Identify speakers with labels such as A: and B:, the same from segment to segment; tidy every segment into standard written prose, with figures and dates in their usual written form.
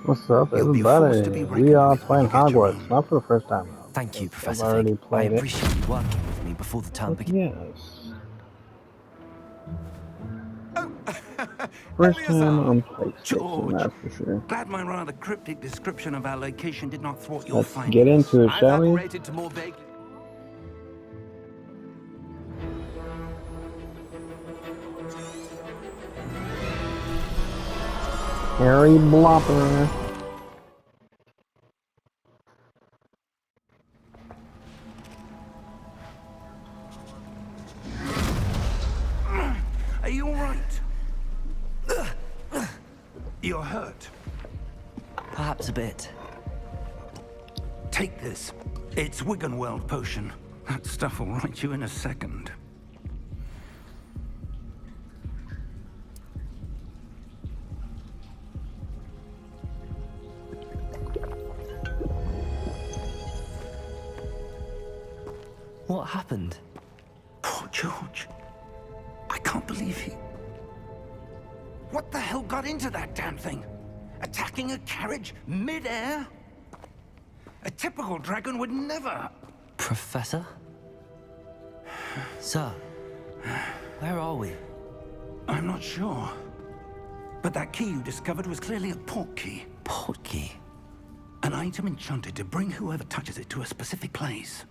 A: What's up,
B: You'll be a force to
A: everybody?
B: be
A: We
B: reckoned
A: are
B: with when
A: playing
B: you get your
A: Hogwarts,
B: own.
A: not for the first time though.
C: Thank you,
A: I've
C: Professor
A: already
C: Fig. I
A: played it.
C: appreciate you working with me before the term
A: But
C: begins.
A: yes,
B: Oh,
A: first time
B: Eleazar!
A: on PlayStation,
B: George!
A: that's for sure.
B: Glad my rather cryptic description of our location did not thwart your
A: Let's get
B: findings.
A: into it,
B: I've
A: shall we?
B: apparated to more vaguely...
A: Harry Blopper.
B: Are you alright? You're hurt.
C: Perhaps a bit.
B: Take this. It's Wiggenweld potion. That stuff will right you in a second.
C: What happened?
B: Poor George. I can't believe he... What the hell got into that damn thing? Attacking a carriage mid-air? A typical dragon would never...
C: Professor? Sir, where are we?
B: I'm not sure. But that key you discovered was clearly a port key.
C: Portkey.
B: An item enchanted to bring whoever touches it to a specific place.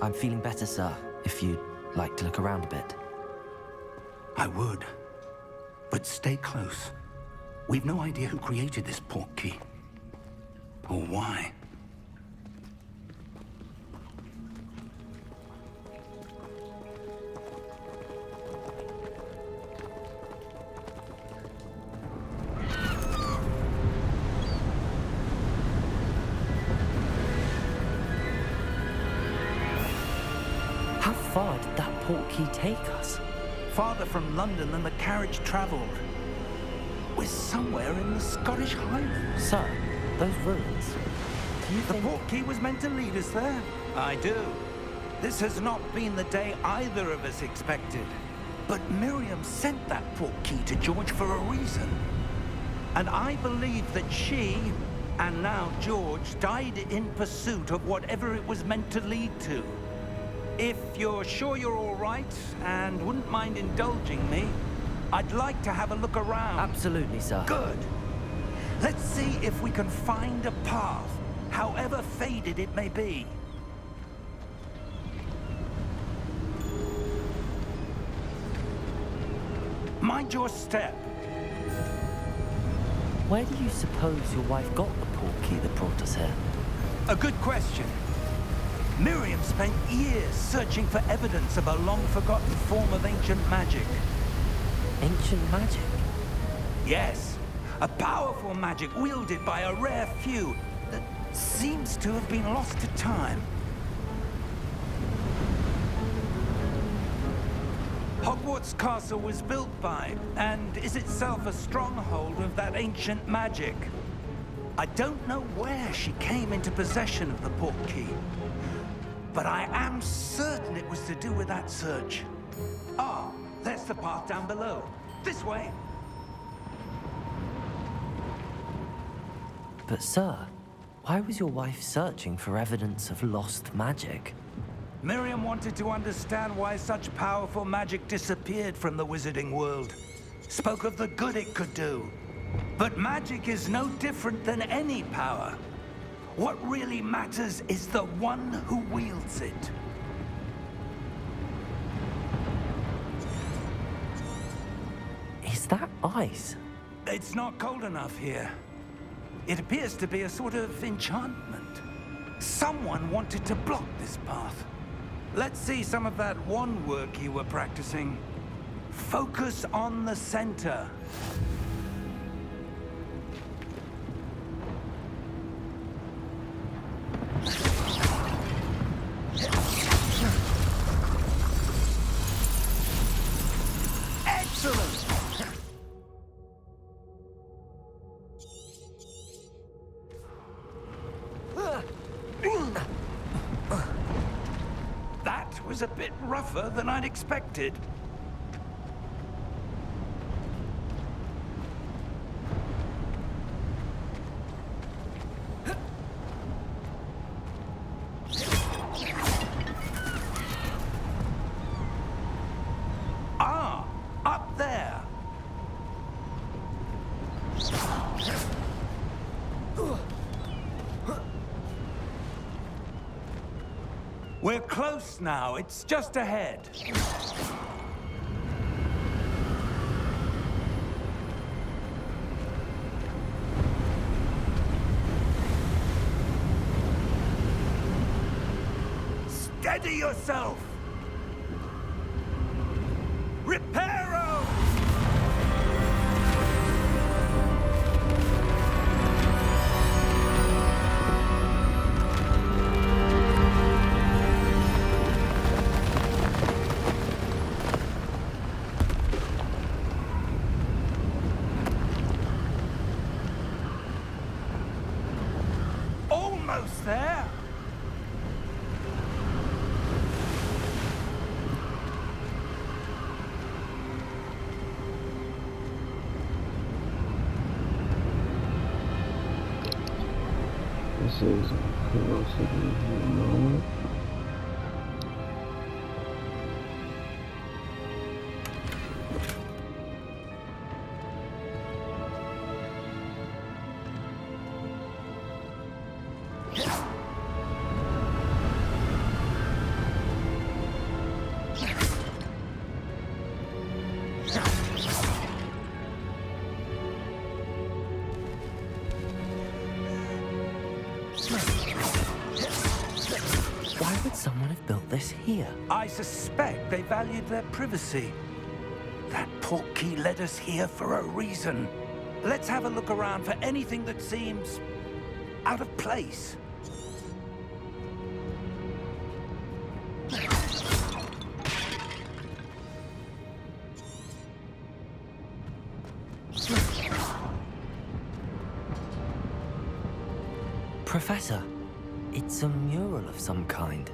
C: I'm feeling better, sir, if you'd like to look around a bit.
B: I would. But stay close. We've no idea who created this port key. Or why.
C: How far did that portkey take us?
B: Farther from London than the carriage traveled. We're somewhere in the Scottish Highlands.
C: Sir, those ruins. Do you
B: The
C: think...
B: port key was meant to lead us there? I do. This has not been the day either of us expected. But Miriam sent that port key to George for a reason. And I believe that she, and now George, died in pursuit of whatever it was meant to lead to. If you're sure you're all right, and wouldn't mind indulging me, I'd like to have a look around.
C: Absolutely, sir.
B: Good. Let's see if we can find a path, however faded it may be. Mind your step.
C: Where do you suppose your wife got the portkey that brought us here?
B: A good question. Miriam spent years searching for evidence of a long-forgotten form of ancient magic.
C: Ancient magic?
B: Yes, a powerful magic wielded by a rare few that seems to have been lost to time. Hogwarts Castle was built by, and is itself a stronghold of that ancient magic. I don't know where she came into possession of the portkey, but I am certain it was to do with that search. Ah, there's the path down below. This way.
C: But sir, why was your wife searching for evidence of lost magic?
B: Miriam wanted to understand why such powerful magic disappeared from the wizarding world. Spoke of the good it could do. But magic is no different than any power. What really matters is the one who wields it.
C: Is that ice?
B: It's not cold enough here. It appears to be a sort of enchantment. Someone wanted to block this path. Let's see some of that wand work you were practicing. Focus on the center. Excellent! That was a bit rougher than I'd expected. We're close now. It's just ahead. Steady yourself! Reparo! Almost there!
A: This is curiosity moment.
C: Why would someone have built this here?
B: I suspect they valued their privacy. That portkey led us here for a reason. Let's have a look around for anything that seems out of place.
C: Professor, it's a mural of some kind.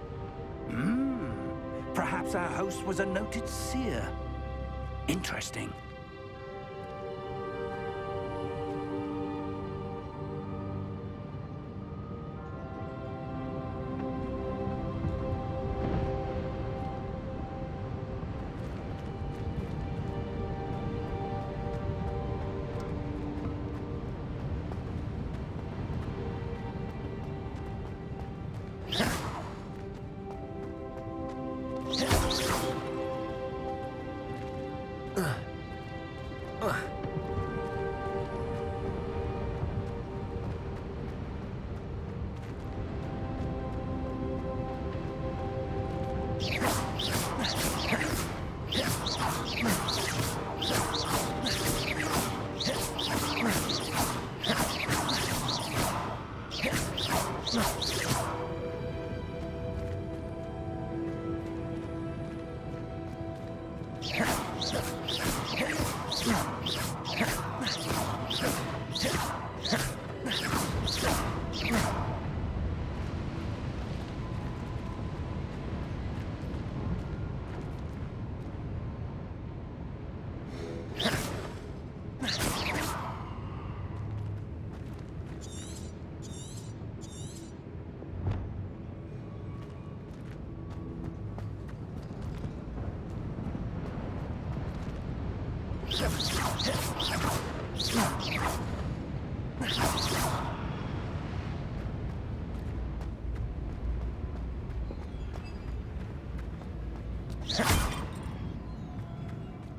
B: Perhaps our host was a noted seer. Interesting.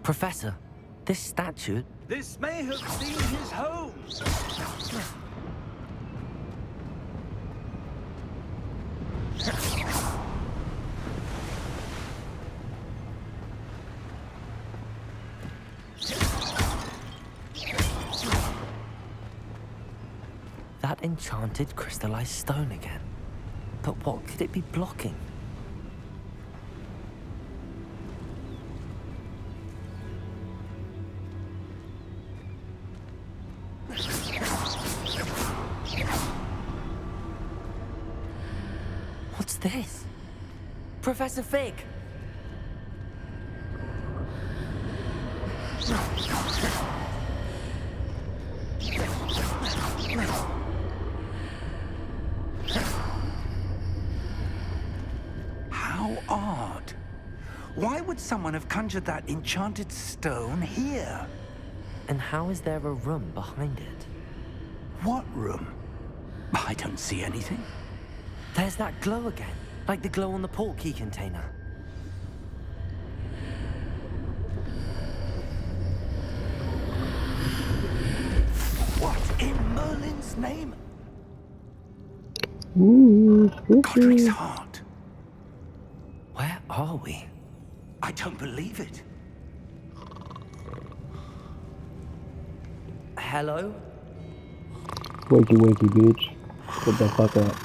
C: Professor, this statue...
B: This may have been his home.
C: That enchanted crystallized stone again. But what could it be blocking? What's this? Professor Fig!
B: How odd. Why would someone have conjured that enchanted stone here?
C: And how is there a room behind it?
B: What room? I don't see anything.
C: There's that glow again. Like the glow on the portkey container.
B: What in Merlin's name?
A: Ooh,
B: Godric's
A: spooky.
B: heart.
C: Where are we?
B: I don't believe it.
C: Hello?
A: Wakey, wakey, bitch. Get the fuck up.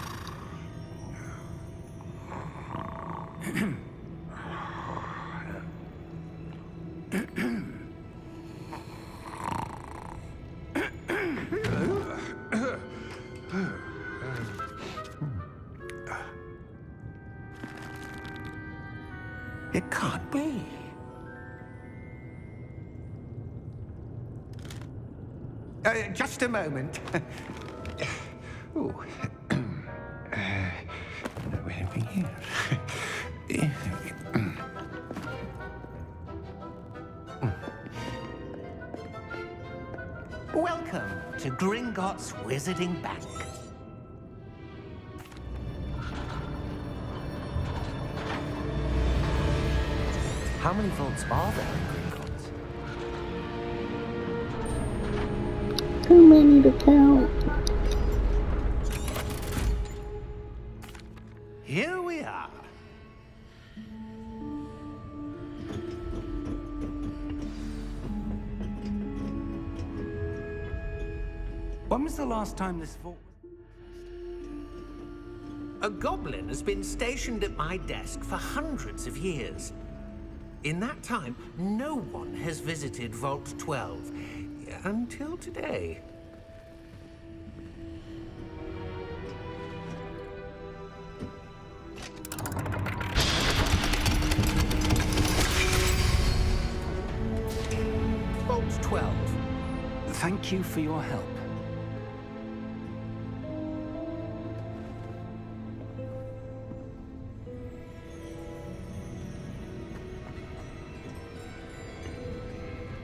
B: It can't be. Just a moment. Ooh. Where are we here? Welcome to Gringotts Wizarding Bank.
C: How many vaults are there in Gringotts?
A: Too many to count.
B: Here we are. When was the last time this vault was...
D: A goblin has been stationed at my desk for hundreds of years. In that time, no one has visited Vault 12 until today. Vault 12.
B: Thank you for your help.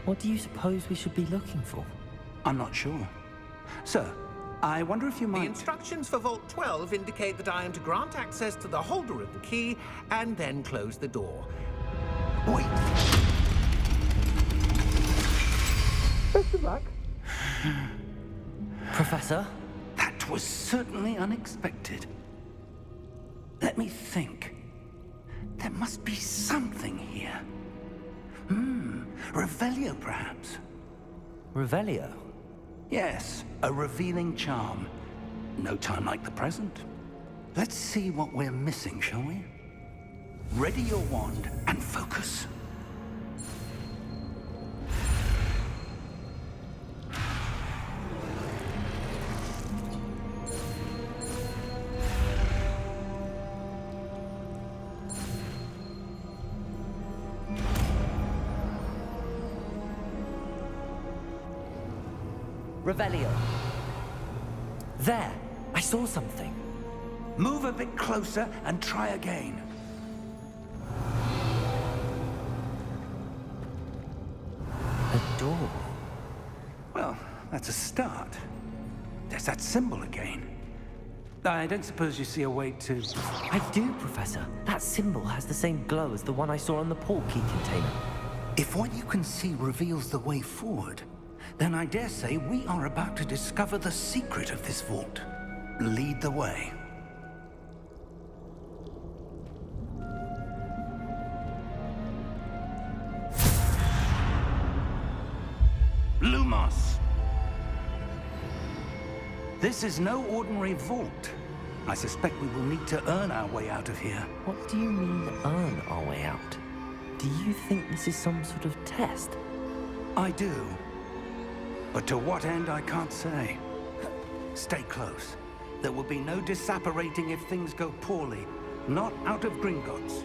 C: What do you suppose we should be looking for?
B: I'm not sure. Sir, I wonder if you
D: The
B: might...
D: instructions for Vault 12 indicate that I am to grant access to the holder of the key and then close the door.
B: Wait.
D: Best of luck.
C: Professor?
B: That was certainly unexpected. Let me think. There must be something here. Revelio, perhaps?
C: Revelio?
B: Yes, a revealing charm. No time like the present. Let's see what we're missing, shall we? Ready your wand and focus.
C: Revelio. There! I saw something.
B: Move a bit closer and try again.
C: A door.
B: Well, that's a start. There's that symbol again. I don't suppose you see a way to...
C: I do, Professor. That symbol has the same glow as the one I saw on the portkey container.
B: If what you can see reveals the way forward, then I dare say we are about to discover the secret of this vault. Lead the way. Lumos! This is no ordinary vault. I suspect we will need to earn our way out of here.
C: What do you mean, earn our way out? Do you think this is some sort of test?
B: I do. But to what end, I can't say. Stay close. There will be no disapparating if things go poorly. Not out of Gringotts.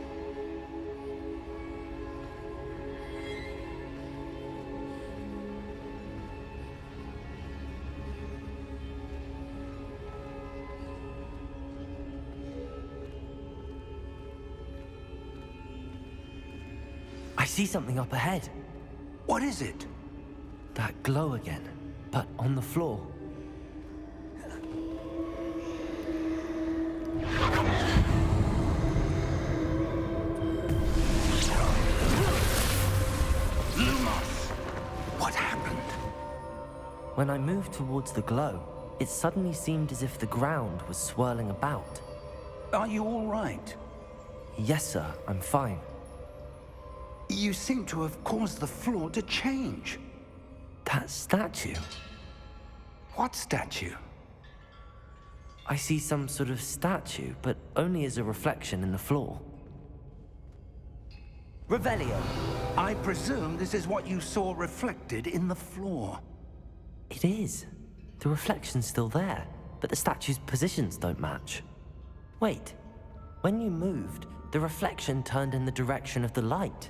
C: I see something up ahead.
B: What is it?
C: That glow again, but on the floor.
B: Lumos, what happened?
C: When I moved towards the glow, it suddenly seemed as if the ground was swirling about.
B: Are you all right?
C: Yes, sir, I'm fine.
B: You seem to have caused the floor to change.
C: That statue?
B: What statue?
C: I see some sort of statue, but only as a reflection in the floor. Revelio.
B: I presume this is what you saw reflected in the floor.
C: It is. The reflection's still there, but the statue's positions don't match. Wait, when you moved, the reflection turned in the direction of the light.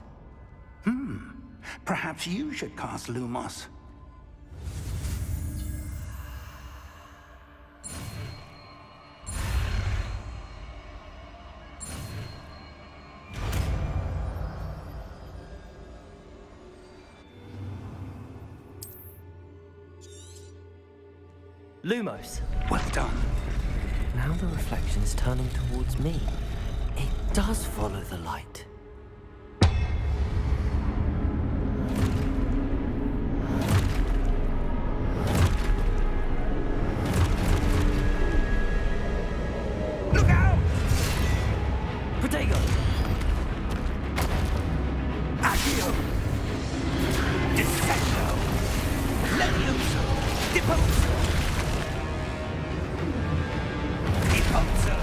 B: Perhaps you should cast Lumos.
C: Lumos.
B: Well done.
C: Now the reflection's turning towards me. It does follow the light.
B: Look out!
C: Protego!
B: Accio! Descendo! Levioso! Deposo! Deposo!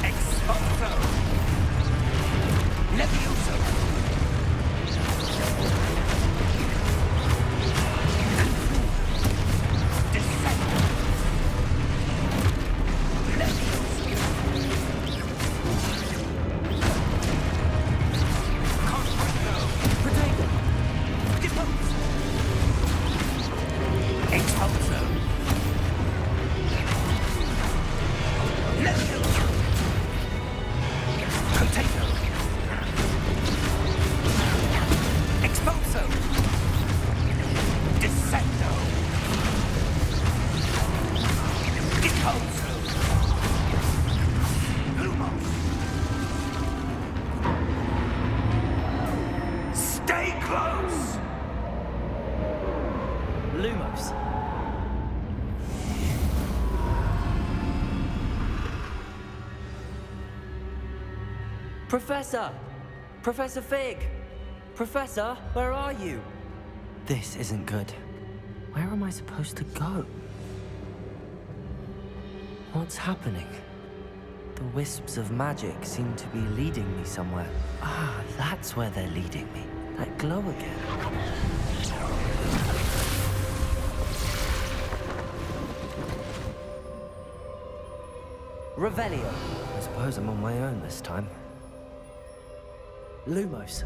B: Exposo! Levioso! Descendo! Levioso! Comprendo!
C: Protego!
B: Deposo! Exposo! Levioso! Potato! Exposo! Descendo! Deposo! Lumos! Stay close!
C: Lumos. Professor! Professor Fig! Professor, where are you? This isn't good. Where am I supposed to go? What's happening? The wisps of magic seem to be leading me somewhere. Ah, that's where they're leading me. That glow again. Revelio. I suppose I'm on my own this time. Lumos.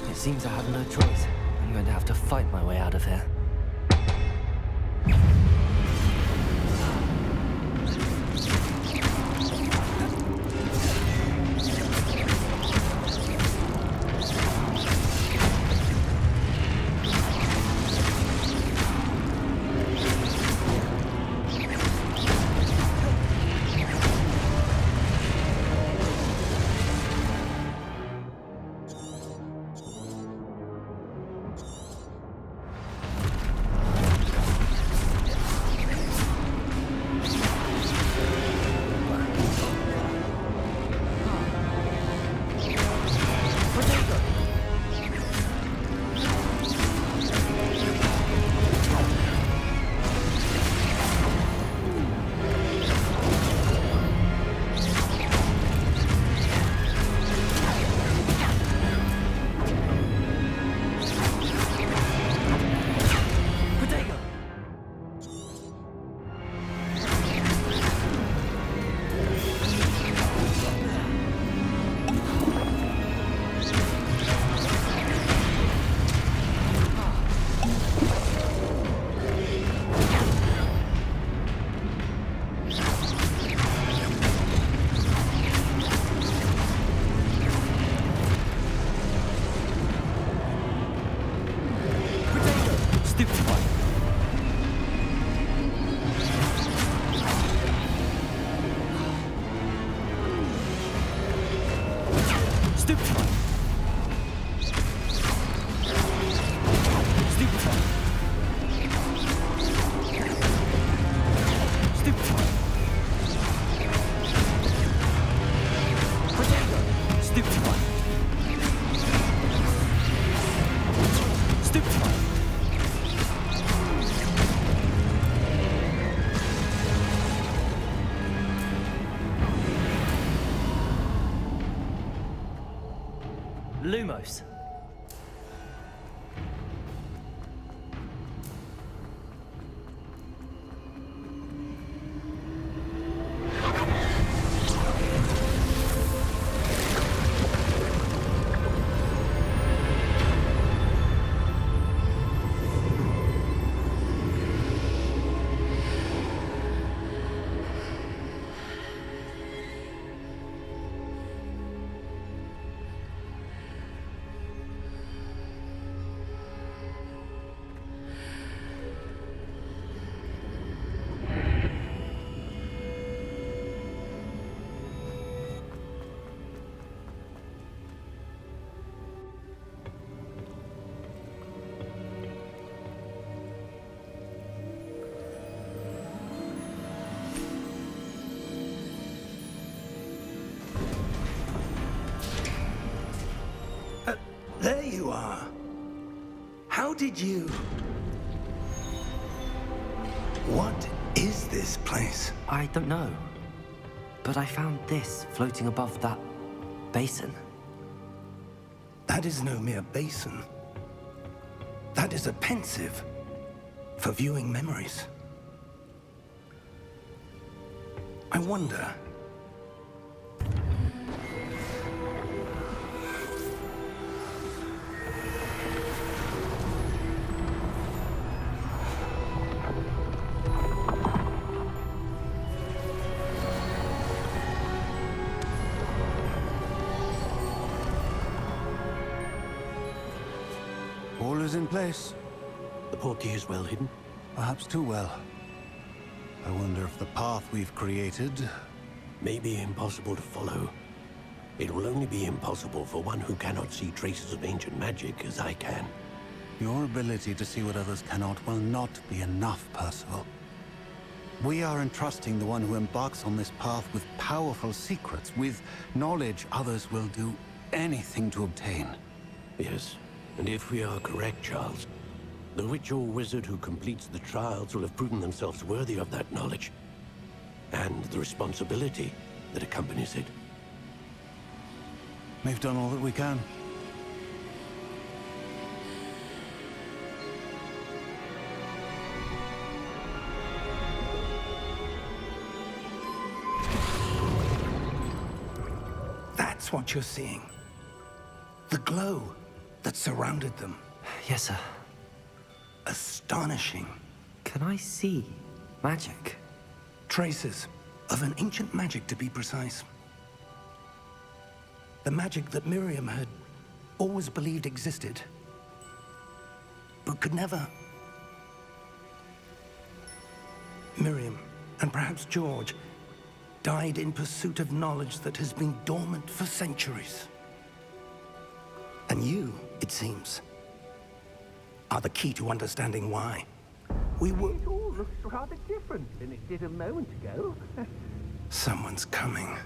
C: It seems I have no choice. I'm going to have to fight my way out of here. Lumos.
B: There you are. How did you... What is this place?
C: I don't know. But I found this floating above that basin.
B: That is no mere basin. That is a pensive for viewing memories. I wonder...
E: All is in place.
F: The portkey is well hidden.
E: Perhaps too well. I wonder if the path we've created...
F: May be impossible to follow. It will only be impossible for one who cannot see traces of ancient magic as I can.
E: Your ability to see what others cannot will not be enough, Percival. We are entrusting the one who embarks on this path with powerful secrets, with knowledge others will do anything to obtain.
F: Yes, and if we are correct, Charles, the witch or wizard who completes the trials will have proven themselves worthy of that knowledge, and the responsibility that accompanies it.
E: We've done all that we can.
B: That's what you're seeing. The glow that surrounded them.
C: Yes, sir.
B: Astonishing.
C: Can I see magic?
B: Traces of an ancient magic, to be precise. The magic that Miriam had always believed existed, but could never. Miriam, and perhaps George, died in pursuit of knowledge that has been dormant for centuries. And you, it seems, are the key to understanding why. We were...
D: It all looks rather different than it did a moment ago.
B: Someone's coming.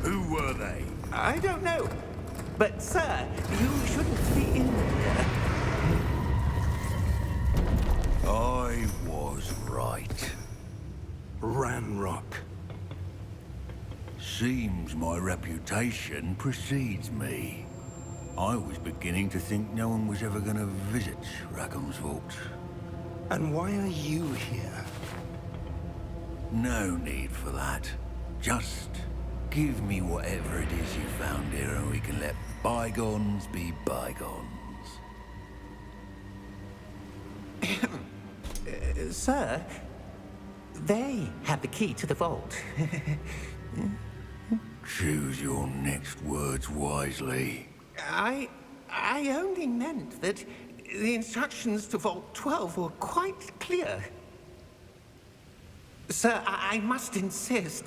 G: Who were they?
D: I don't know. But, sir, you shouldn't be in here.
G: I was right.
B: Ranrock.
G: Seems my reputation precedes me. I was beginning to think no one was ever going to visit Rackham's vault.
B: And why are you here?
G: No need for that. Just give me whatever it is you found here and we can let bygones be bygones.
D: Sir, they have the key to the vault.
G: Choose your next words wisely.
D: I only meant that the instructions to Vault 12 were quite clear. Sir, I must insist.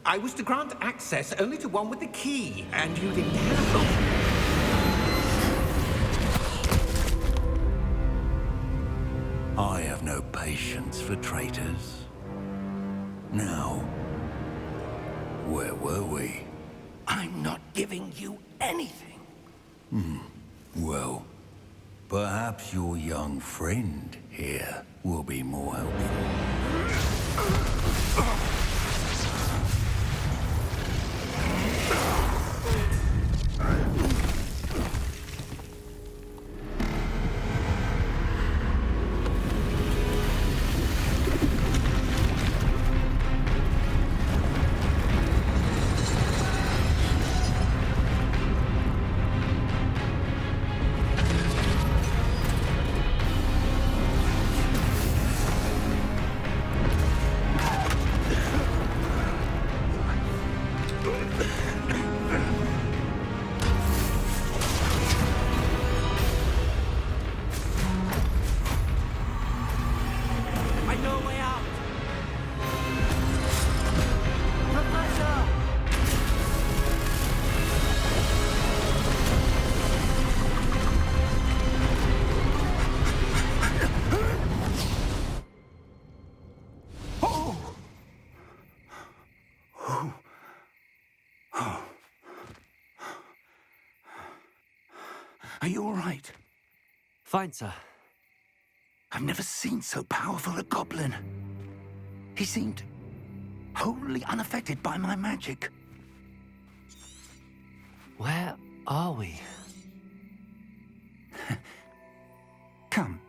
D: I was to grant access only to one with the key, and you didn't have them.
G: I have no patience for traitors. Now, where were we?
B: I'm not giving you anything.
G: Well, perhaps your young friend here will be more helpful.
B: Are you all right?
C: Fine, sir.
B: I've never seen so powerful a goblin. He seemed wholly unaffected by my magic.
C: Where are we?
B: Come.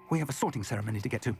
B: We have a sorting ceremony to get to.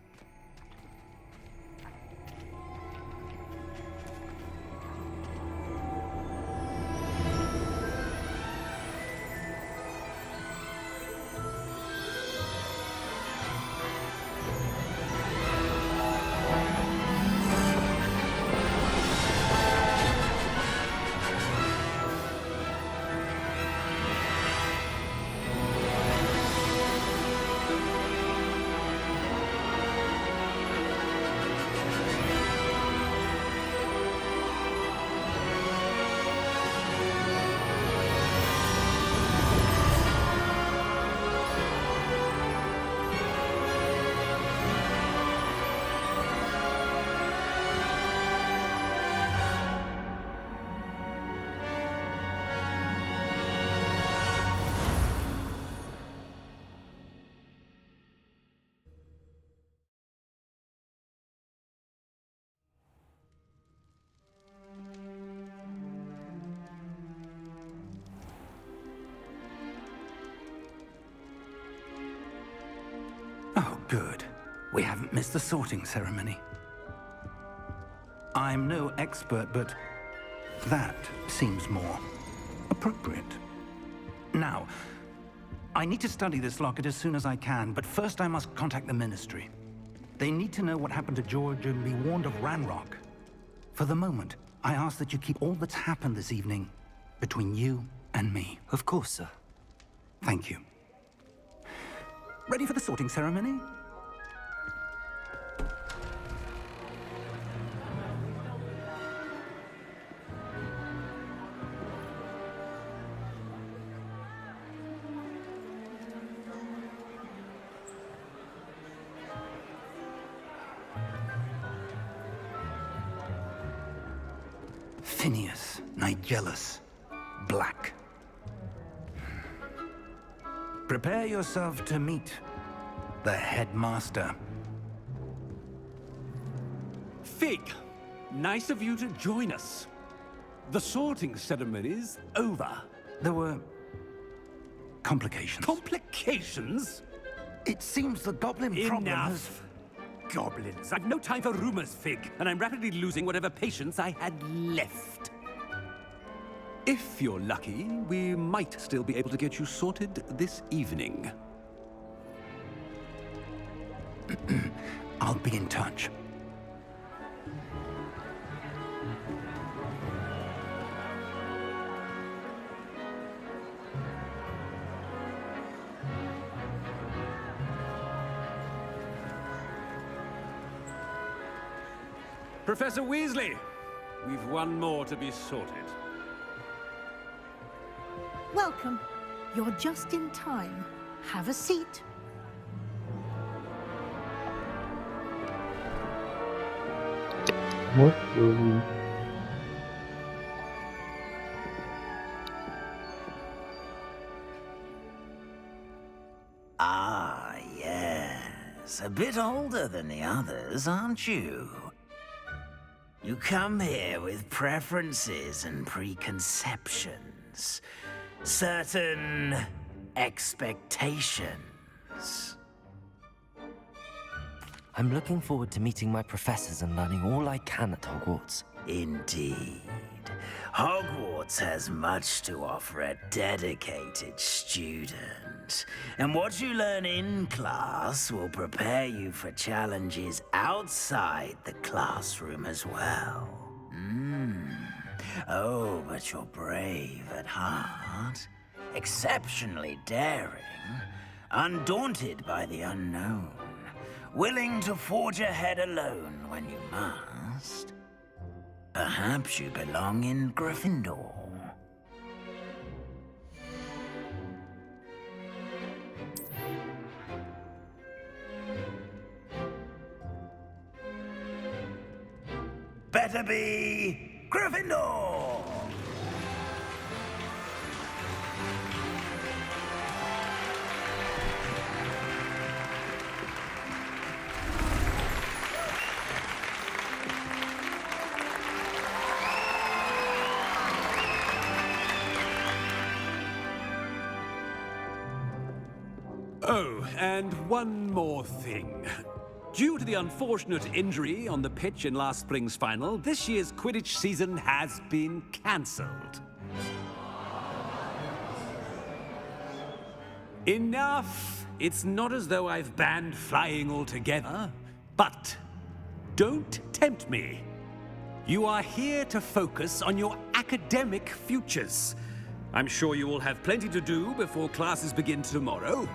B: Oh, good. We haven't missed the sorting ceremony. I'm no expert, but that seems more appropriate. Now, I need to study this locket as soon as I can, but first I must contact the Ministry. They need to know what happened to George and be warned of Ranrock. For the moment, I ask that you keep all that's happened this evening between you and me.
C: Of course, sir.
B: Thank you. Ready for the sorting ceremony? Phineas, Nigellus, Black. Prepare yourself to meet the headmaster.
H: Fig, nice of you to join us. The sorting ceremony's over.
B: There were complications.
H: Complications?
B: It seems the goblin problem has...
H: Enough. Goblins. I've no time for rumors, Fig, and I'm rapidly losing whatever patience I had left. If you're lucky, we might still be able to get you sorted this evening.
B: I'll be in touch.
H: Professor Weasley, we've one more to be sorted.
I: Welcome. You're just in time. Have a seat.
A: What?
J: Ah, yes. A bit older than the others, aren't you? You come here with preferences and preconceptions. Certain expectations.
C: I'm looking forward to meeting my professors and learning all I can at Hogwarts.
J: Indeed. Hogwarts has much to offer a dedicated student. And what you learn in class will prepare you for challenges outside the classroom as well. Oh, but you're brave at heart. Exceptionally daring. Undaunted by the unknown. Willing to forge ahead alone when you must. Perhaps you belong in Gryffindor. Better be Gryffindor!
H: Oh, and one more thing. Due to the unfortunate injury on the pitch in last spring's final, this year's Quidditch season has been cancelled. Enough! It's not as though I've banned flying altogether, but don't tempt me. You are here to focus on your academic futures. I'm sure you will have plenty to do before classes begin tomorrow.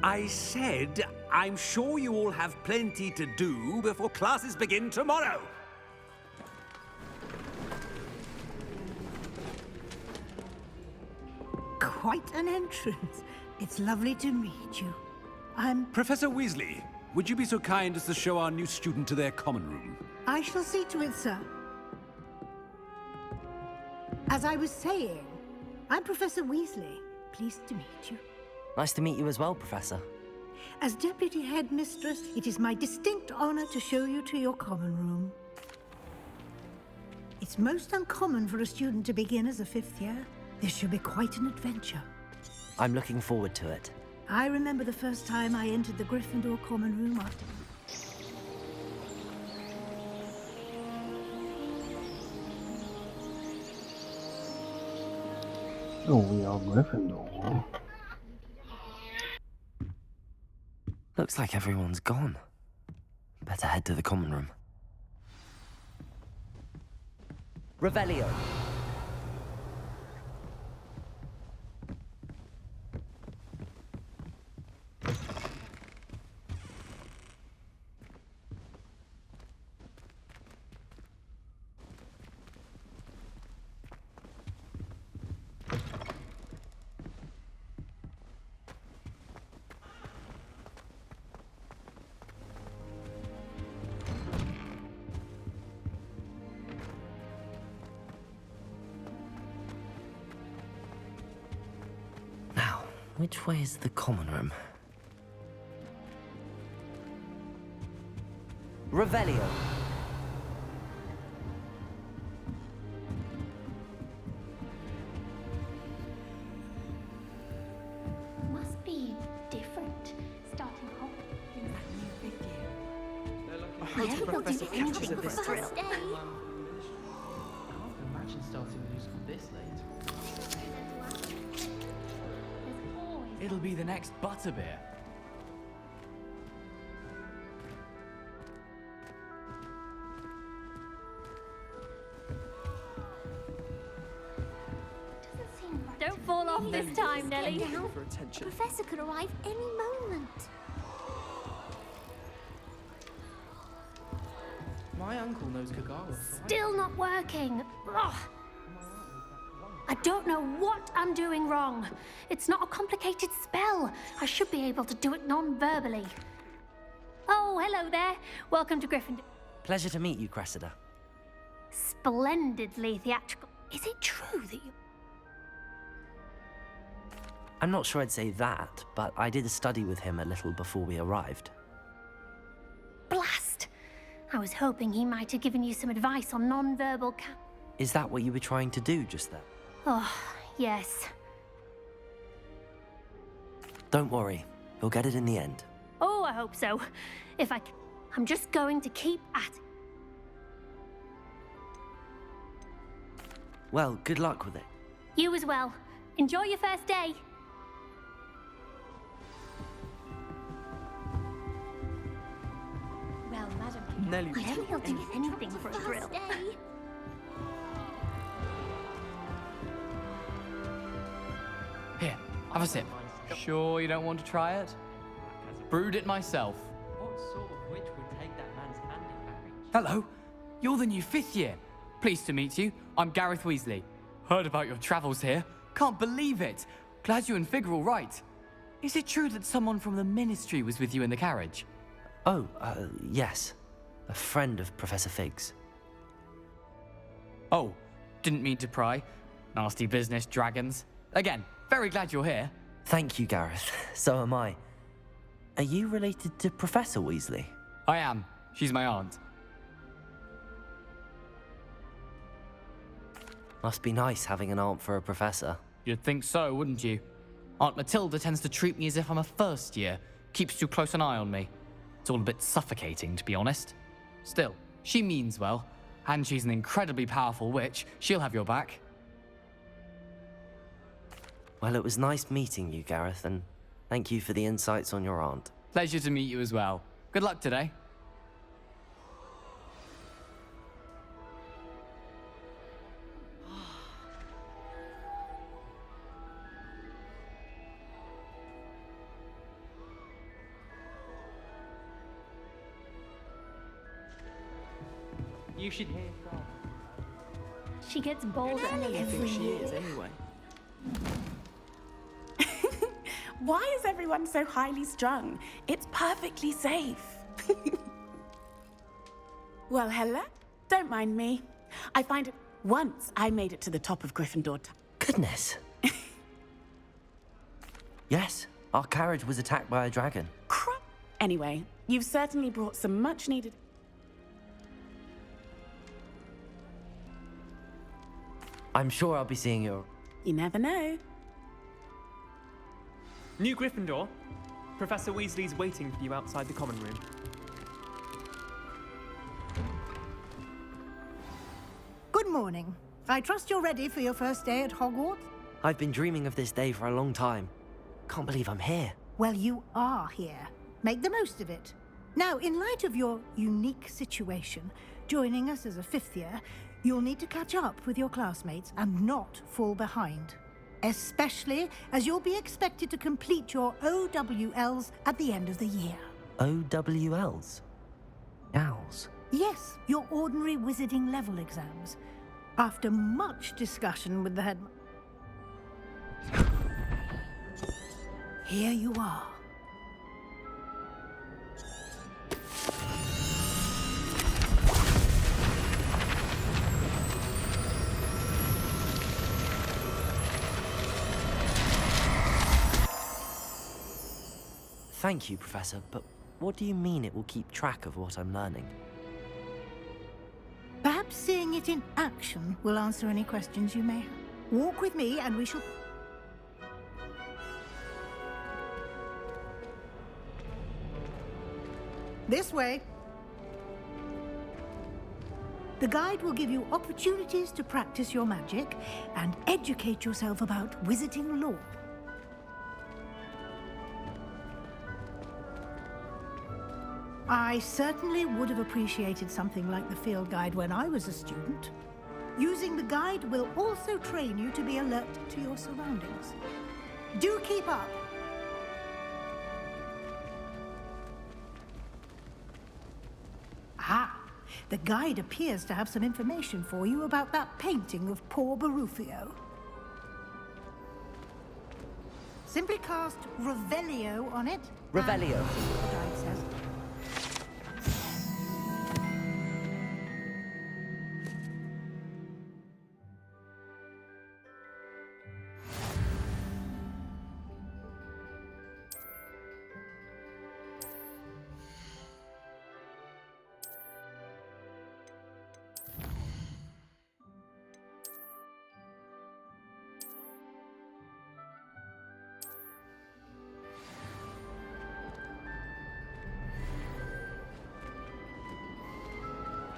H: I said, I'm sure you all have plenty to do before classes begin tomorrow.
I: Quite an entrance. It's lovely to meet you. I'm...
H: Professor Weasley, would you be so kind as to show our new student to their common room?
I: I shall see to it, sir. As I was saying, I'm Professor Weasley. Pleased to meet you.
C: Nice to meet you as well, Professor.
I: As Deputy Headmistress, it is my distinct honor to show you to your common room. It's most uncommon for a student to begin as a fifth year. This should be quite an adventure.
C: I'm looking forward to it.
I: I remember the first time I entered the Gryffindor common room after...
A: So we are Gryffindor.
C: Looks like everyone's gone. Better head to the common room. Revelio. Which way is the common room? Revelio.
K: Must be different. Starting off in that new big year. I hope Professor catches at this thrill.
L: I can't imagine starting the musical this late.
M: It'll be the next Butterbeer.
K: Don't fall off this time, Nelly.
M: For attention.
K: Professor could arrive any moment.
L: My uncle knows Kagawa.
K: Still not working. Ugh. I don't know what I'm doing wrong. It's not a complicated spell. I should be able to do it non-verbally. Oh, hello there. Welcome to Gryffindor.
C: Pleasure to meet you, Cressida.
K: Splendidly theatrical. Is it true that you...
C: I'm not sure I'd say that, but I did study with him a little before we arrived.
K: Blast! I was hoping he might have given you some advice on non-verbal
C: Is that what you were trying to do just then?
K: Oh, yes.
C: Don't worry. You'll get it in the end.
K: Oh, I hope so. If I can. I'm just going to keep at it.
C: Well, good luck with it.
K: You as well. Enjoy your first day. Well, Madam,
L: Nelly,
K: I think he'll do anything for a thrill.
M: Here, have a sip. Sure you don't want to try it? Brewed it myself.
L: What sort of witch would take that man's hand in marriage?
M: Hello, you're the new 5th year. Pleased to meet you. I'm Gareth Weasley. Heard about your travels here. Can't believe it. Glad you and Fig are all right. Is it true that someone from the Ministry was with you in the carriage?
C: Oh, yes. A friend of Professor Fig's.
M: Oh, didn't mean to pry. Nasty business, dragons. Again, very glad you're here.
C: Thank you, Gareth. So am I. Are you related to Professor Weasley?
M: I am. She's my aunt.
C: Must be nice having an aunt for a professor.
M: You'd think so, wouldn't you? Aunt Matilda tends to treat me as if I'm a first year, keeps too close an eye on me. It's all a bit suffocating, to be honest. Still, she means well, and she's an incredibly powerful witch. She'll have your back.
C: Well, it was nice meeting you, Gareth, and thank you for the insights on your aunt.
M: Pleasure to meet you as well. Good luck today.
L: You should hear from.
K: She gets bolder every year.
L: Anyway.
N: Why is everyone so highly strung? It's perfectly safe. Well, hello? Don't mind me. I find it... Once I made it to the top of Gryffindor
C: Goodness. Yes, our carriage was attacked by a dragon.
N: Crap. Anyway, you've certainly brought some much-needed...
C: I'm sure I'll be seeing you.
N: You never know.
L: New Gryffindor. Professor Weasley's waiting for you outside the common room.
I: Good morning. I trust you're ready for your first day at Hogwarts?
C: I've been dreaming of this day for a long time. Can't believe I'm here.
I: Well, you are here. Make the most of it. Now, in light of your unique situation, joining us as a fifth year, you'll need to catch up with your classmates and not fall behind. Especially as you'll be expected to complete your OWLs at the end of the year.
C: OWLs? Owls?
I: Yes, your ordinary wizarding level exams. After much discussion with the head... Here you are.
C: Thank you, Professor, but what do you mean it will keep track of what I'm learning?
I: Perhaps seeing it in action will answer any questions you may have. Walk with me and we shall... This way. The guide will give you opportunities to practice your magic and educate yourself about wizarding lore. I certainly would have appreciated something like the field guide when I was a student. Using the guide will also train you to be alert to your surroundings. Do keep up! Ah, the guide appears to have some information for you about that painting of poor Barufio. Simply cast Revelio on it.
C: Revelio.
I: The guide says.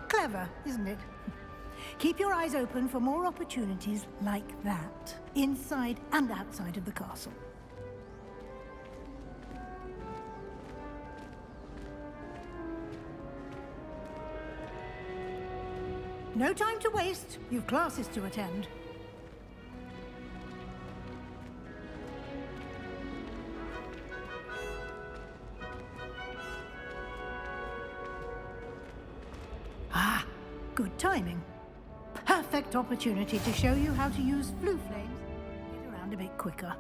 I: Clever, isn't it? Keep your eyes open for more opportunities like that, inside and outside of the castle. No time to waste. You've classes to attend. Ah, good timing. Perfect opportunity to show you how to use flue flames. Get around a bit quicker.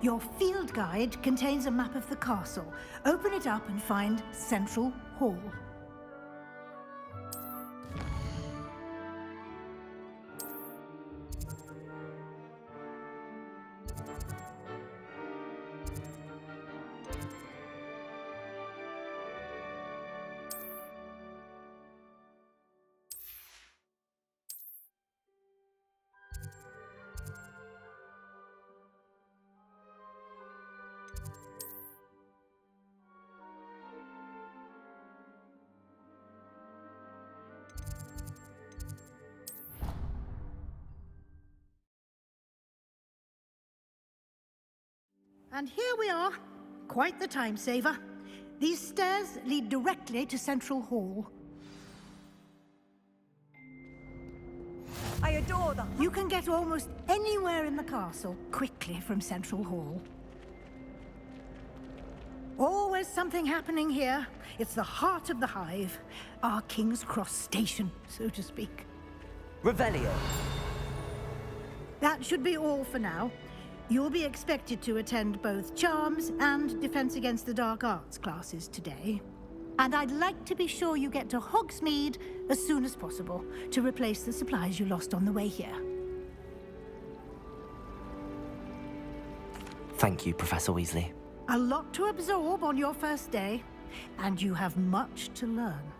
I: Your field guide contains a map of the castle. Open it up and find Central Hall. And here we are. Quite the time saver. These stairs lead directly to Central Hall.
O: I adore them.
I: You can get almost anywhere in the castle quickly from Central Hall. Always something happening here. It's the heart of the Hive. Our King's Cross station, so to speak.
C: Revelio.
I: That should be all for now. You'll be expected to attend both Charms and Defense Against the Dark Arts classes today. And I'd like to be sure you get to Hogsmeade as soon as possible to replace the supplies you lost on the way here.
C: Thank you, Professor Weasley.
I: A lot to absorb on your first day, and you have much to learn.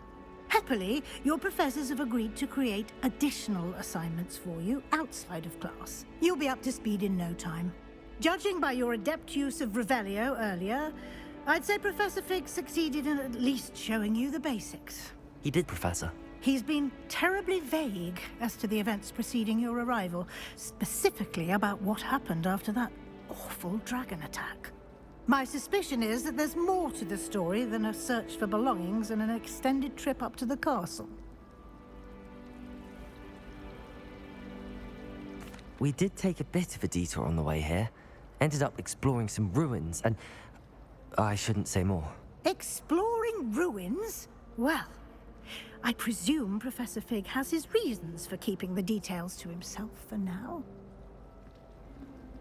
I: Happily, your professors have agreed to create additional assignments for you outside of class. You'll be up to speed in no time. Judging by your adept use of Revelio earlier, I'd say Professor Fig succeeded in at least showing you the basics.
C: He did, Professor.
I: He's been terribly vague as to the events preceding your arrival, specifically about what happened after that awful dragon attack. My suspicion is that there's more to the story than a search for belongings and an extended trip up to the castle.
C: We did take a bit of a detour on the way here. Ended up exploring some ruins and... I shouldn't say more.
I: Exploring ruins? Well, I presume Professor Fig has his reasons for keeping the details to himself for now.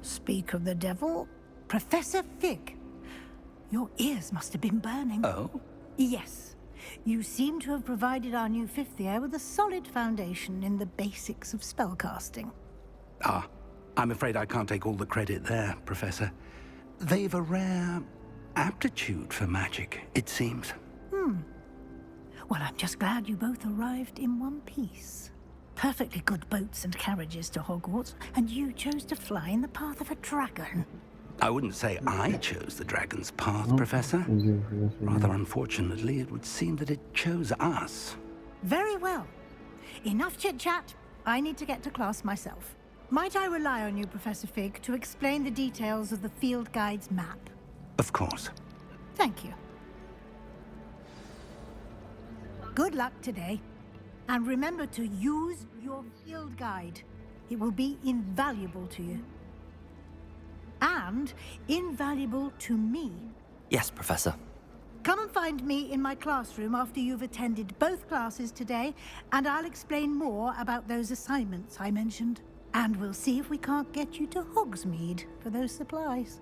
I: Speak of the devil, Professor Fig. Your ears must have been burning.
B: Oh?
I: Yes. You seem to have provided our new fifth year with a solid foundation in the basics of spellcasting.
B: Ah, I'm afraid I can't take all the credit there, Professor. They've a rare aptitude for magic, it seems.
I: Well, I'm just glad you both arrived in one piece. Perfectly good boats and carriages to Hogwarts, and you chose to fly in the path of a dragon.
B: I wouldn't say I chose the dragon's path, Professor. Rather unfortunately, it would seem that it chose us.
I: Very well. Enough chit-chat. I need to get to class myself. Might I rely on you, Professor Fig, to explain the details of the field guide's map?
B: Of course.
I: Thank you. Good luck today. And remember to use your field guide. It will be invaluable to you. And invaluable to me.
C: Yes, Professor.
I: Come and find me in my classroom after you've attended both classes today, and I'll explain more about those assignments I mentioned. And we'll see if we can't get you to Hogsmeade for those supplies.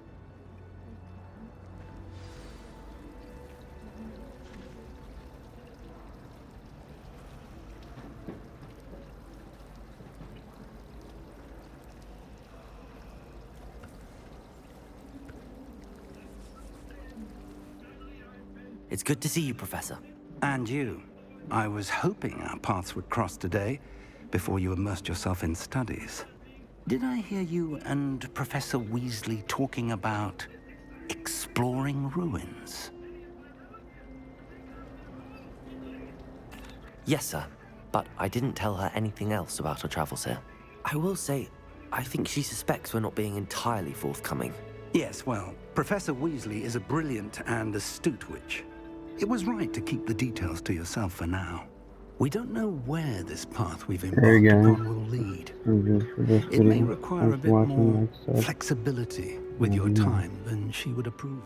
C: It's good to see you, Professor.
B: And you. I was hoping our paths would cross today, before you immersed yourself in studies. Did I hear you and Professor Weasley talking about exploring ruins?
C: Yes, sir. But I didn't tell her anything else about our travels here. I will say, I think she suspects we're not being entirely forthcoming.
B: Yes, well, Professor Weasley is a brilliant and astute witch. It was right to keep the details to yourself for now. We don't know where this path we've embarked upon will lead. It may require a bit more flexibility with your time than she would approve.